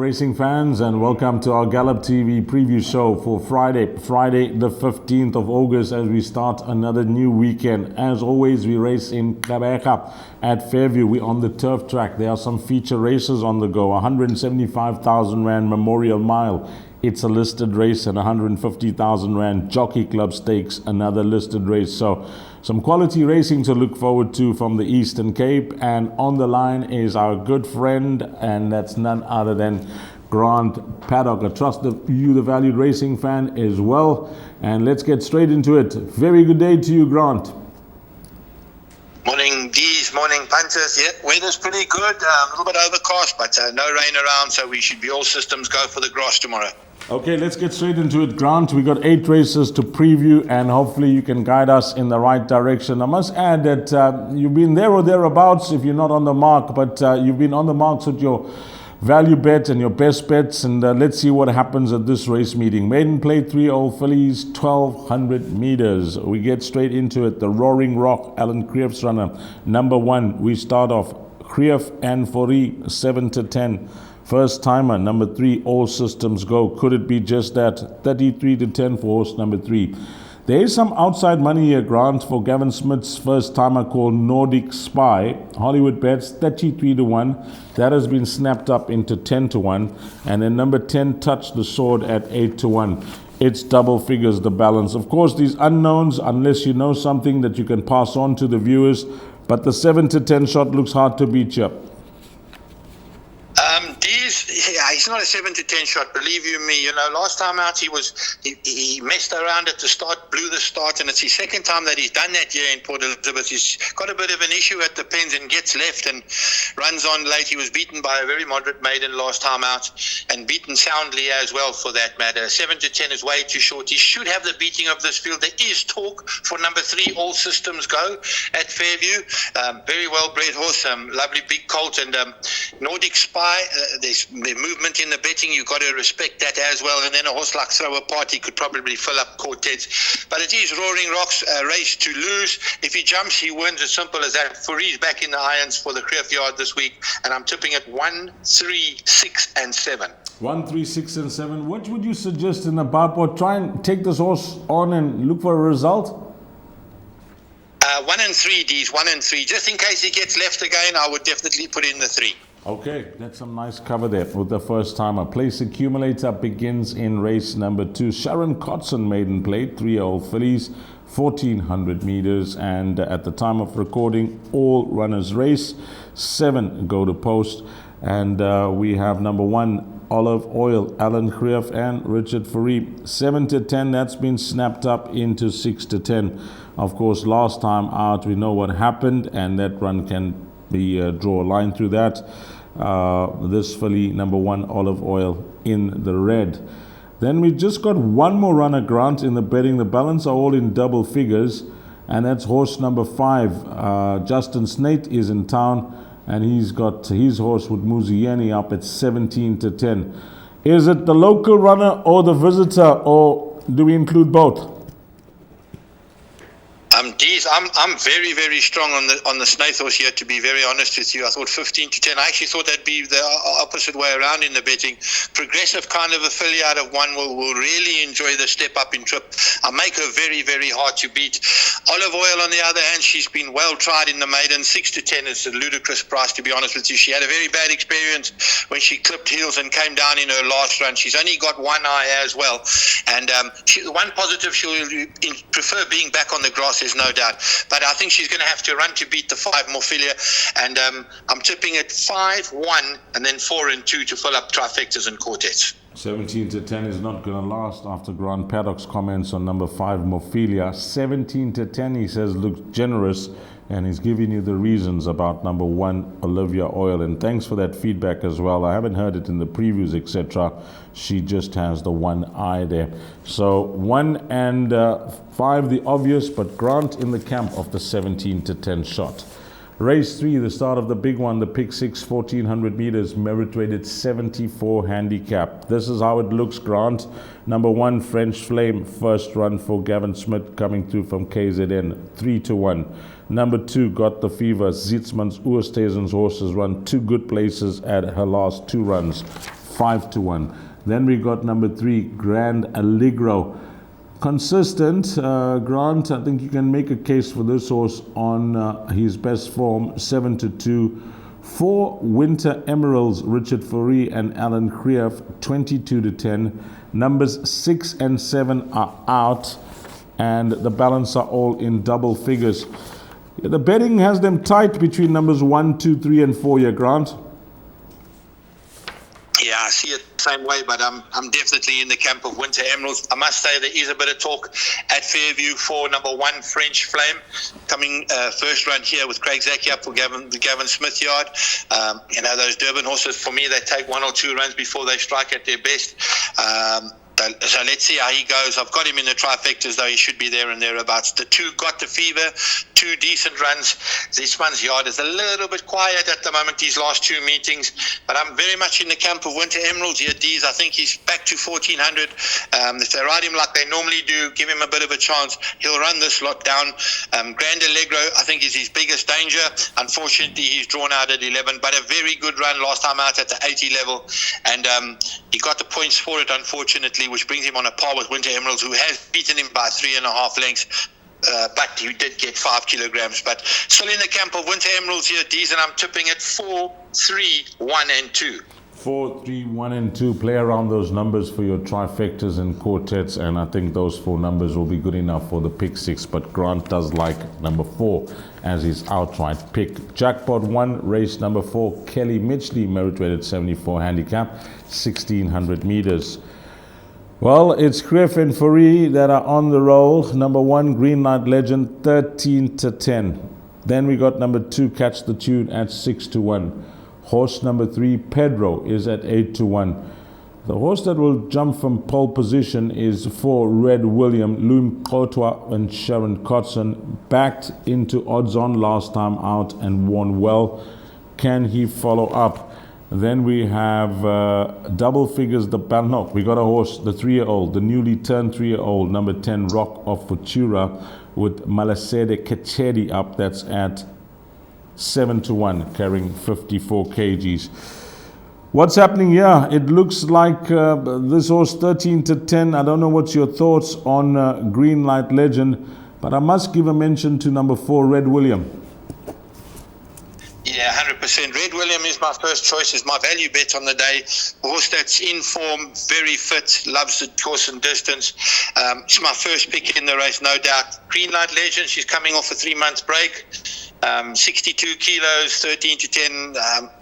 racing fans, and welcome to our Gallop TV preview show for Friday the 15th of August, as we start another new weekend. As always, we race in Gqeberha at Fairview. We're on the turf track. There are some feature races on the go. 175,000 Rand Memorial Mile. It's a listed race, and 150,000 Rand Jockey Club Stakes, another listed race. So some quality racing to look forward to from the Eastern Cape. And on the line is our good friend, and that's none other than Grant Paddock. I trust that you, the valued racing fan, as well. And let's get straight into it. Very good day to you, Grant. Morning, D's, morning, punters. Yeah, weather's pretty good. A little bit overcast, but no rain around, so we should be all systems go for the grass tomorrow. Okay, let's get straight into it, Grant. We got 8 races to preview, and hopefully you can guide us in the right direction. I must add that you've been there or thereabouts if you're not on the mark, but you've been on the marks with your value bet and your best bets, and let's see what happens at this race meeting. Maiden Plate 3 Old Fillies, 1,200 meters. We get straight into it. The Roaring Rock, Alan Creef's runner, number 1. We start off Creef and Fori, 7 to 10. First timer, number 3, All Systems Go. Could it be just that? 33 to 10 for horse number 3. There is some outside money here, Grant, for Gavin Smith's first timer called Nordic Spy. Hollywoodbets 33 to 1. That has been snapped up into 10 to 1. And then number 10, Touch the Sword at 8 to 1. It's double figures, the balance. Of course, these unknowns, unless you know something that you can pass on to the viewers. But the 7 to 10 shot looks hard to beat you. He's not a 7 to 10 shot, believe you me. You know, last time out he messed around at the start, blew the start, and it's his second time that he's done that here in Port Elizabeth. He's got a bit of an issue at the pens and gets left and runs on late. He was beaten by a very moderate maiden last time out, and beaten soundly as well for that matter. 7 to 10 is way too short. He should have the beating of this field. There is talk for number 3, All Systems Go at Fairview. Very well bred horse, lovely big colt, and Nordic Spy. There's movement in the betting, you've got to respect that as well. And then a horse like Thrower Party could probably fill up quartets. But it is Roaring Rock's race to lose. If he jumps, he wins. As simple as that. Furi's back in the irons for the Creef yard this week, and I'm tipping at 1, 3, 6, and 7. 1, 3, 6, and 7. What would you suggest in about what? Try and take this horse on and look for a result? 1 and 3, D's. 1 and 3. Just in case he gets left again, I would definitely put in the 3. Okay, that's some nice cover there with the first timer. Place Accumulator begins in race number 2. Sharon Kotson Maiden Plate, 3 Old Fillies, 1,400 meters. And at the time of recording, all runners race. 7 go to post. And we have number 1, Olive Oil, Alan Creef and Richard Fourie. 7 to 10, that's been snapped up into 6 to 10. Of course, last time out, we know what happened, and that run can be draw a line through that. This filly, number 1, Olive Oil, in the red. Then we just got one more runner, Grant, in the betting. The balance are all in double figures, and that's horse number 5. Justin Snate is in town, and he's got his horse with Muzieni up at 17 to 10. Is it the local runner or the visitor, or do we include both? D's, I'm very, very strong on the Snaith horse here, to be very honest with you. I thought 15 to 10. I actually thought that'd be the opposite way around in the betting. Progressive kind of a filly out of 1 will really enjoy the step up in trip. I make her very, very hard to beat. Olive Oil, on the other hand, she's been well tried in the maiden. 6 to 10 is a ludicrous price, to be honest with you. She had a very bad experience when she clipped heels and came down in her last run. She's only got one eye as well. And one positive, she'll prefer being back on the grass, there's no doubt. But I think she's going to have to run to beat the 5 Morphilia. And I'm tipping at 5, 1, and then 4 and 2 to fill up trifectas and quartets. 17 to 10 is not going to last after Grant Paddock's comments on number 5 Morphilia. 17 to 10, he says, looks generous, and he's giving you the reasons about number 1 Olivia Oil. And thanks for that feedback as well. I haven't heard it in the previews, etc. She just has the one eye there. So 1 and 5 the obvious, but Grant in the camp of the 17 to 10 shot. Race 3, the start of the big one, the Pick 6, 1,400 meters, merit-rated 74 handicap. This is how it looks, Grant. Number 1, French Flame, first run for Gavin Smith, coming through from KZN, 3 to 1. Number 2, Got the Fever, Zietsman's Oorstesen's horses run 2 good places at her last 2 runs. 5-1. Then we got number 3, Grand Allegro. Consistent, Grant. I think you can make a case for this horse on his best form, 7-2. 4 Winter Emeralds, Richard Fourie and Alan Krief, 22-10. Numbers 6 and 7 are out, and the balance are all in double figures. The betting has them tight between numbers 1, 2, 3, and 4 here, Grant. Yeah, I see it the same way, but I'm definitely in the camp of Winter Emeralds. I must say there is a bit of talk at Fairview for number 1, French Flame, coming first run here with Craig Zaki up for the Gavin Smith yard. Those Durban horses, for me, they take 1 or 2 runs before they strike at their best. So let's see how he goes. I've got him in the trifectas, though he should be there and thereabouts. The 2 Got the Fever, 2 decent runs. This one's yard is a little bit quiet at the moment, these last 2 meetings. But I'm very much in the camp of Winter Emeralds here, Dees. I think he's back to 1,400. If they ride him like they normally do, give him a bit of a chance, he'll run this lot down. Grand Allegro, I think, is his biggest danger. Unfortunately, he's drawn out at 11, but a very good run last time out at the 80 level. And he got the points for it, unfortunately, which brings him on a par with Winter Emeralds, who has beaten him by 3.5 lengths. But he did get 5 kilograms. But still in the camp of Winter Emeralds here, Dees, and I'm tipping at 4, 3, 1, and 2. 4, 3, 1, and 2. Play around those numbers for your trifectas and quartets, and I think those 4 numbers will be good enough for the pick 6. But Grant does like number 4 as his outright pick. Jackpot 1, race number 4, Kelly Mitchley, merit rated 74 handicap, 1,600 meters. Well, it's Krief and Fourie that are on the roll. Number 1, Green Light Legend, 13-10. Then we got number 2, Catch the Tune, at 6-1. Horse number 3, Pedro, is at 8-1. The horse that will jump from pole position is 4, Red William, Loom Kotwa and Sharon Kotson, backed into odds on last time out and won well. Can he follow up? Then we have double figures. We got a horse, the 3-year-old, the newly turned 3-year-old, number 10, Rock of Futura, with Malasede Kechedi up. That's at 7-1, carrying 54 kgs. What's happening here? It looks like this horse 13-10. I don't know what's your thoughts on Green Light Legend, but I must give a mention to number 4, Red William. Yeah, 100%. Red William is my first choice, is my value bet on the day. Horse that's in form, very fit, loves the course and distance. It's my first pick in the race, no doubt. Green Light Legend, she's coming off a 3-month break. 62 kilos, 13-10.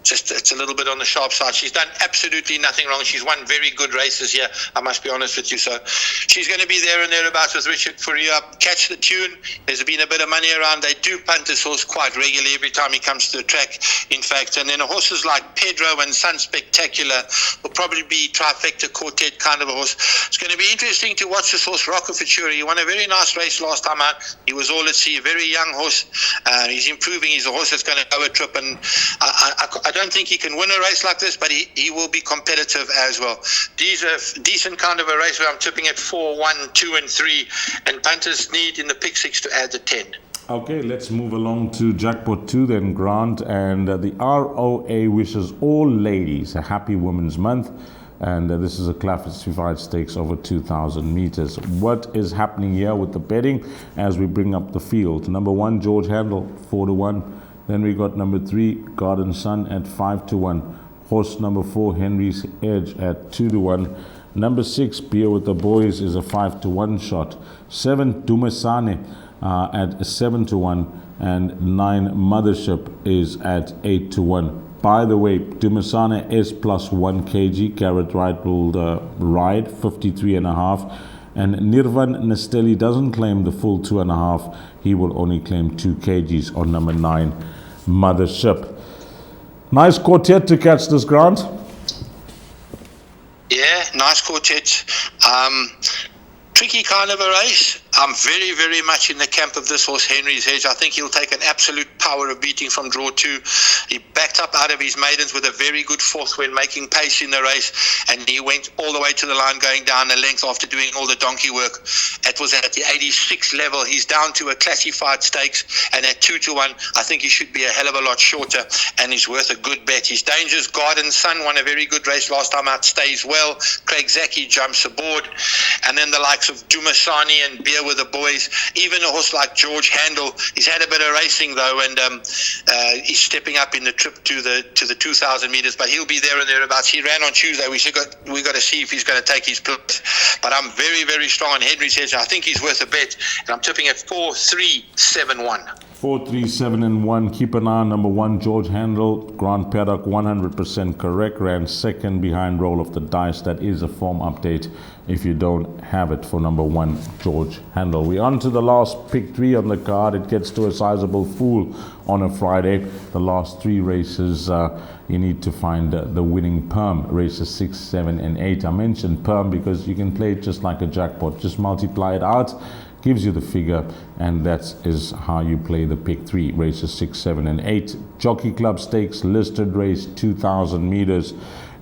It's a little bit on the sharp side. She's done absolutely nothing wrong. She's won very good races here, I must be honest with you. So she's going to be there and thereabouts with Richard Fourie up. Catch the Tune. There's been a bit of money around. They do punt this horse quite regularly every time he comes to the track, in fact. And then horses like Pedro and Sun Spectacular will probably be trifecta quartet kind of a horse. It's going to be interesting to watch this horse, Rock of Futura. He won a very nice race last time out. He was all at sea, a very young horse. He's improving. He's a horse that's going to go a trip, and I don't think he can win a race like this, but he will be competitive as well. These are decent kind of a race where I'm tipping at 4, 1, 2, and 3, and punters need in the pick 6 to add the 10. Okay, let's move along to Jackpot 2 then, Grant. And the ROA wishes all ladies a happy Women's Month. And this is a classified stakes over 2,000 meters. What is happening here with the betting as we bring up the field? Number 1, George Handel, 4-1. Then we got number 3, Garden Sun, at 5-1. Horse number 4, Henry's Edge, at 2-1. Number 6, Beer with the Boys, is a 5-1 shot. 7, Dumesane, at 7-1. And 9, Mothership, is at 8-1. By the way, Dumesane is plus 1 kg. Garrett Wright will ride 53.5. And Nirvan Nesteli doesn't claim the full 2.5. He will only claim 2 kgs on number 9, Mothership. Nice quartet to catch this, Grant. Yeah, nice quartet. tricky kind of a race. I'm very, very much in the camp of this horse, Henry's Hedge. I think he'll take an absolute power of beating from draw 2. He backed up out of his maidens with a very good fourth when making pace in the race, and he went all the way to the line going down the length after doing all the donkey work. It was at the 86 level. He's down to a classified stakes, and at 2-1, I think he should be a hell of a lot shorter, and he's worth a good bet. His Dangerous Garden Son won a very good race last time out, stays well. Craig Zaki jumps aboard, and then the likes of Dumasani and Beer with the Boys, even a horse like George Handel. He's had a bit of racing though, and he's stepping up in the trip to the 2,000 meters, but he'll be there and thereabouts. He ran on Tuesday. We got to see if he's going to take his place. But I'm very, very strong on Henry's Hedge. I think he's worth a bet, and I'm tipping at 4-3-7-1. 4-3-7-1. Keep an eye on number 1, George Handel. Grant Paddock, 100% correct. Ran second behind Roll of the Dice. That is a form update if you don't have it for number 1, George Handel. We're on to the last pick 3 on the card. It gets to a sizable fool on a Friday. The last 3 races, you need to find the winning perm. Races 6, 7, and 8. I mentioned perm because you can play it just like a jackpot. Just multiply it out. Gives you the figure, and that is how you play the pick 3, races 6, 7, and 8. Jockey Club Stakes, listed race, 2,000 meters.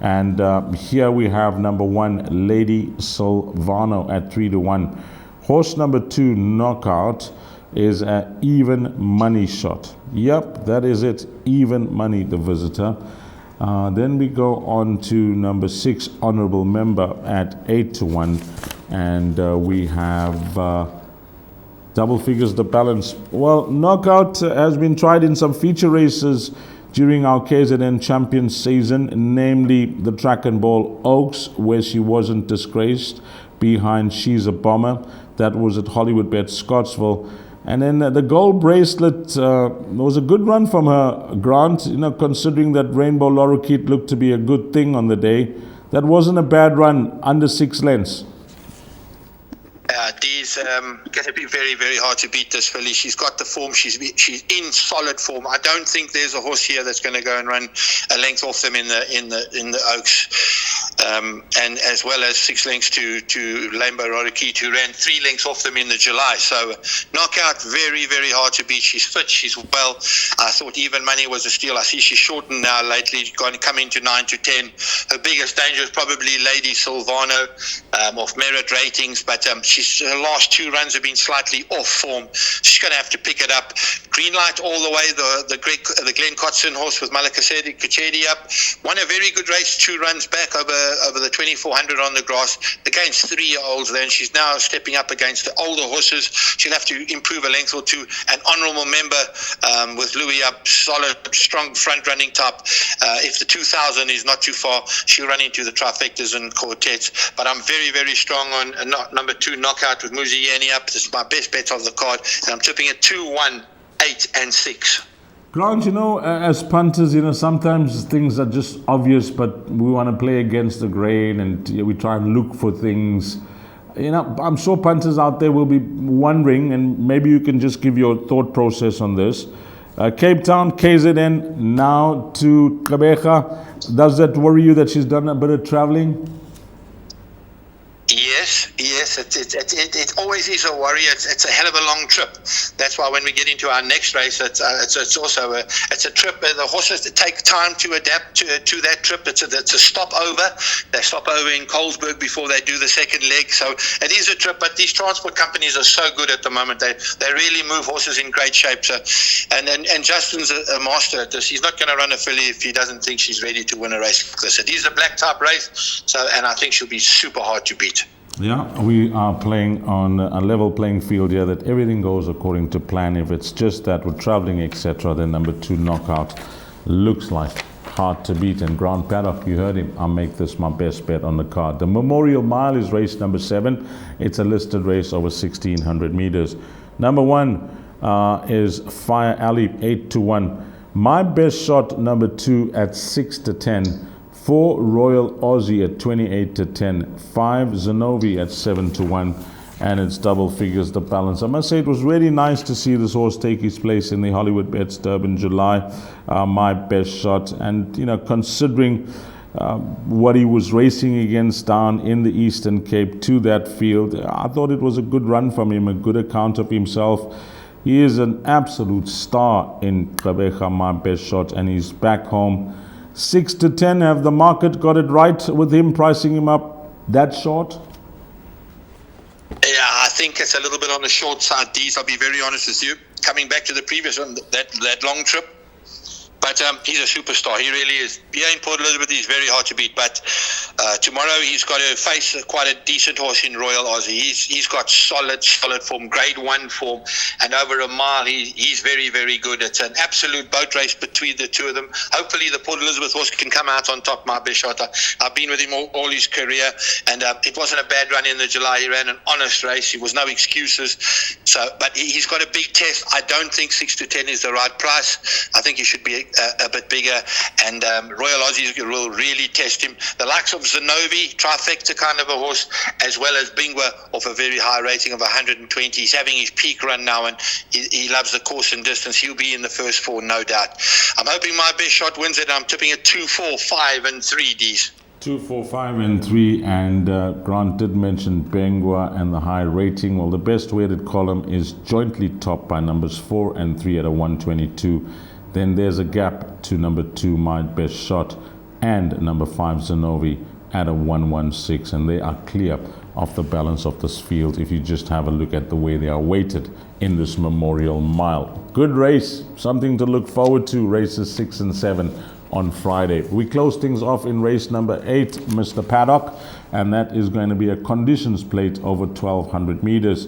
And here we have number 1, Lady Silvano at 3-1. Horse number 2, Knockout, is an even money shot. Yep, that is it, even money, the visitor. Then we go on to number 6, Honorable Member at 8-1. And we have double figures the balance. Well, Knockout has been tried in some feature races during our KZN Champions season, namely the Track and Ball Oaks, where she wasn't disgraced behind She's a Bomber. That was at Hollywoodbets Scottsville. And then the gold bracelet was a good run from her, Grant, considering that Rainbow Lorikeet looked to be a good thing on the day. That wasn't a bad run, under 6 lengths. Dee's going to be very, very hard to beat this filly. She's got the form. She's in solid form. I don't think there's a horse here that's going to go and run a length off them in the Oaks, and as well as 6 lengths to Rainbow Lorikeet, who ran 3 lengths off them in the July. So Knockout, very, very hard to beat. She's fit. She's well. I thought Even Money was a steal. I see she's shortened now lately, coming to 9-10. Her biggest danger is probably Lady Silvano off merit ratings, but her last 2 runs have been slightly off form. She's going to have to pick it up. Green light all the way. The Glenn Cotson horse with Malika Kachedi up. Won a very good race 2 runs back over the 2400 on the grass against 3-year-olds. Then she's now stepping up against the older horses. She'll have to improve a length or 2. An honourable member with Louis up, solid, strong front running type. If the 2000 is not too far, she'll run into the trifectas and quartets. But I'm very, very strong on number 2, Knockout, with Muzieni up. This is my best bet of the card, and I'm tipping at 2-1, 8, and 6. Grant, as punters, sometimes things are just obvious, but we want to play against the grain, and we try and look for things. I'm sure punters out there will be wondering, and maybe you can just give your thought process on this. Cape Town, KZN, now to Gqeberha. Does that worry you that she's done a bit of traveling? Yes, it always is a worry. It's a hell of a long trip. That's why when we get into our next race, it's also a trip. The horses take time to adapt to that trip. It's a stopover. They stop over in Colesberg before they do the second leg. So it is a trip. But these transport companies are so good at the moment. They really move horses in great shape. So, and Justin's a master at this. He's not going to run a filly if he doesn't think she's ready to win a race like this. It is a black type race. So, and I think she'll be super hard to beat. Yeah, we are playing on a level playing field here, that everything goes according to plan. If it's just that we're traveling, etc., then number 2, Knockout, looks like hard to beat. And Grant Paddock, you heard him, I'll make this my best bet on the card. The Memorial Mile is race number 7. It's a listed race over 1,600 meters. Number 1 is Fire Alley, 8-1. My best shot, number 2, at 6-10. 4 Royal Aussie at 28-10, 5 Zenobi at 7-1, and it's double figures the balance. I must say it was really nice to see this horse take his place in the Hollywoodbets Durbanville July. My best shot, and considering what he was racing against down in the Eastern Cape to that field. I thought it was a good run from him, a good account of himself. He is an absolute star in Gqeberha, my best shot, and he's back home. 6-10, have the market got it right with him, pricing him up that short? Yeah, I think it's a little bit on the short side, Dees. I'll be very honest with you. Coming back to the previous one, that long trip. But he's a superstar. He really is. Here in Port Elizabeth, he's very hard to beat. But tomorrow he's got to face quite a decent horse in Royal Aussie. He's got solid form, grade 1 form. And over a mile, he's very, very good. It's an absolute boat race between the two of them. Hopefully the Port Elizabeth horse can come out on top, my best shot. I've been with him all his career. And it wasn't a bad run in the July. He ran an honest race. There was no excuses. But he's got a big test. I don't think 6-10 is the right price. I think he should be a bit bigger, and Royal Aussies will really test him. The likes of Zenobi, trifecta kind of a horse, as well as Bingwa, off a very high rating of 120. He's having his peak run now, and he loves the course and distance. He'll be in the first 4, no doubt. I'm hoping my best shot wins it. I'm tipping it 2, 4, 5, and 3 Ds. 2, 4, 5, and 3, and Grant did mention Bengwa and the high rating. Well, the best weighted column is jointly topped by numbers 4 and 3 at a 122. Then there's a gap to number 2, My Best Shot, and number 5, Zenobi, at a 116. And they are clear of the balance of this field if you just have a look at the way they are weighted in this Memorial Mile. Good race, something to look forward to, races 6 and 7 on Friday. We close things off in race number 8, Mr. Paddock, and that is going to be a conditions plate over 1,200 meters.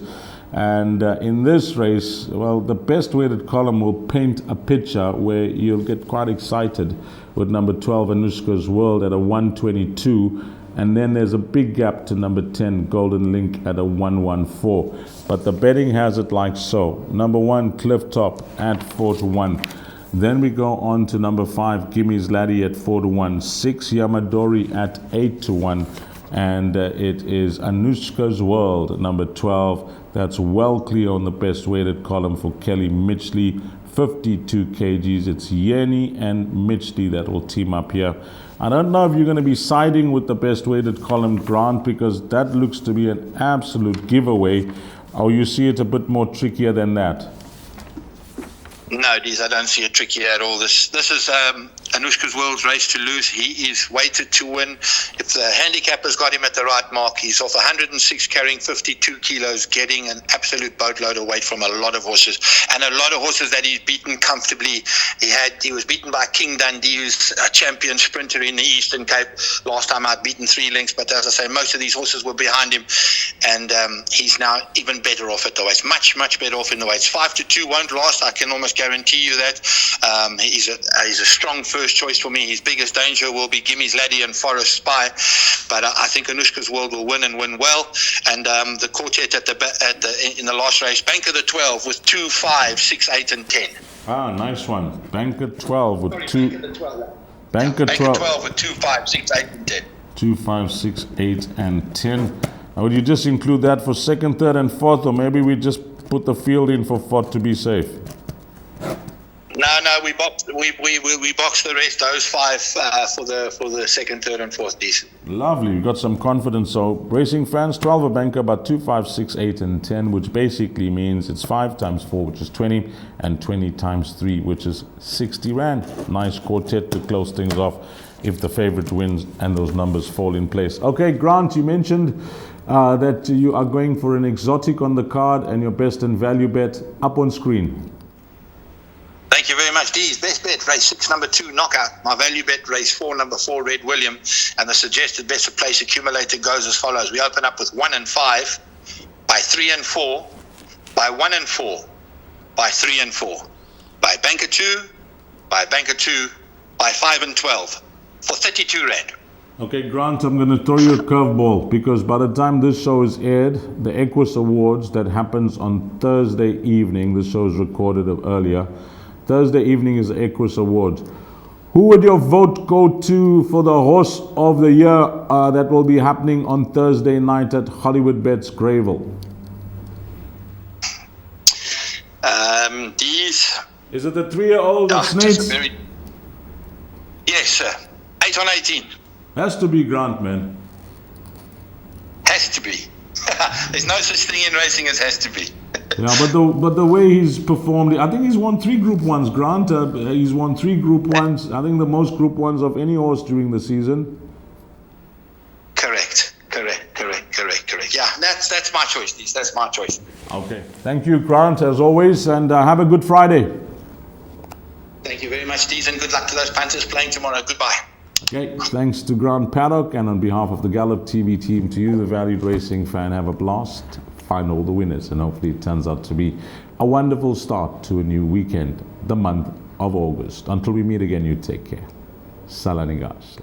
And in this race, well, the best weighted column will paint a picture where you'll get quite excited with number 12, Anushka's World, at a 122. And then there's a big gap to number 10, Golden Link, at a 114. But the betting has it like so. Number 1, Cliff Top, at 4-1. Then we go on to number 5, Gimmy's Laddie, at 4-1. 6, Yamadori, at 8-1. And it is Anushka's World, number 12. That's well clear on the best weighted column for Kelly Mitchley, 52 kgs. It's Yeni and Mitchley that will team up here. I don't know if you're going to be siding with the best weighted column, Grant, because that looks to be an absolute giveaway. Or you see it a bit more trickier than that? No, Dees, I don't see it tricky at all. This is Anushka's World's race to lose. He is weighted to win. If the handicapper's got him at the right mark, he's off 106 carrying 52 kilos, getting an absolute boatload of weight from a lot of horses. And a lot of horses that he's beaten comfortably. He was beaten by King Dundee, who's a champion sprinter in the Eastern Cape. Last time I'd beaten 3 lengths, but as I say, most of these horses were behind him. And he's now even better off at the weights. Much, much better off in the weights. 5-2 won't last. I can almost guarantee you that. He's a strong first choice for me. His biggest danger will be Gimmy's Laddie and Forest Spy, but I think Anushka's World will win and win well. And the quartet in the last race, Banker the 12 with 2, 5, 6, 8, and 10. Ah, nice one. Banker 12 with Banker 12 with 2, 5, 6, 8, and 10. 2, 5, 6, 8, and 10. Would you just include that for second, third, and fourth, or maybe we just put the field in for fourth to be safe? No, we box the rest, those 5 for the second, third, and fourth. Decent. Lovely, we've got some confidence. So racing fans, 12 a banker, but 2, 5, 6, 8, and 10, which basically means it's 5 times 4, which is 20, and 20 times 3, which is 60 rand. Nice quartet to close things off if the favorite wins and those numbers fall in place. Okay, Grant, you mentioned that you are going for an exotic on the card and your best and value bet up on screen. Thank you very much, Dees. Best bet, race 6, number 2, Knockout. My value bet, race 4, number 4, Red William. And the suggested best of place accumulator goes as follows. We open up with 1 and 5, by 3 and 4, by 1 and 4, by 3 and 4, by Banker 2, by Banker 2, by 5 and 12, for 32 rand. Okay, Grant, I'm going to throw you a curveball because by the time this show is aired, the Equus Awards that happens on Thursday evening, the show is recorded earlier, Thursday evening is the Equus Awards. Who would your vote go to for the Horse of the Year that will be happening on Thursday night at Hollywoodbets Greyville? Dees. Is it the 3-year-old of Snakes? Yes, sir. 8 on 18. Has to be Grant, man. Has to be. There's no such thing in racing as has to be. Yeah, but the way he's performed, I think he's won 3 Group 1s, Grant. He's won 3 Group 1s. I think the most Group 1s of any horse during the season. Correct. Yeah, that's my choice, Dees. That's my choice. Okay. Thank you, Grant, as always, and have a good Friday. Thank you very much, Dees, and good luck to those punters playing tomorrow. Goodbye. Okay, thanks to Grant Paddock, and on behalf of the Gallop TV team, to you, the valued racing fan, have a blast. Find all the winners, and hopefully it turns out to be a wonderful start to a new weekend, the month of August. Until we meet again, you take care. Salanigashle.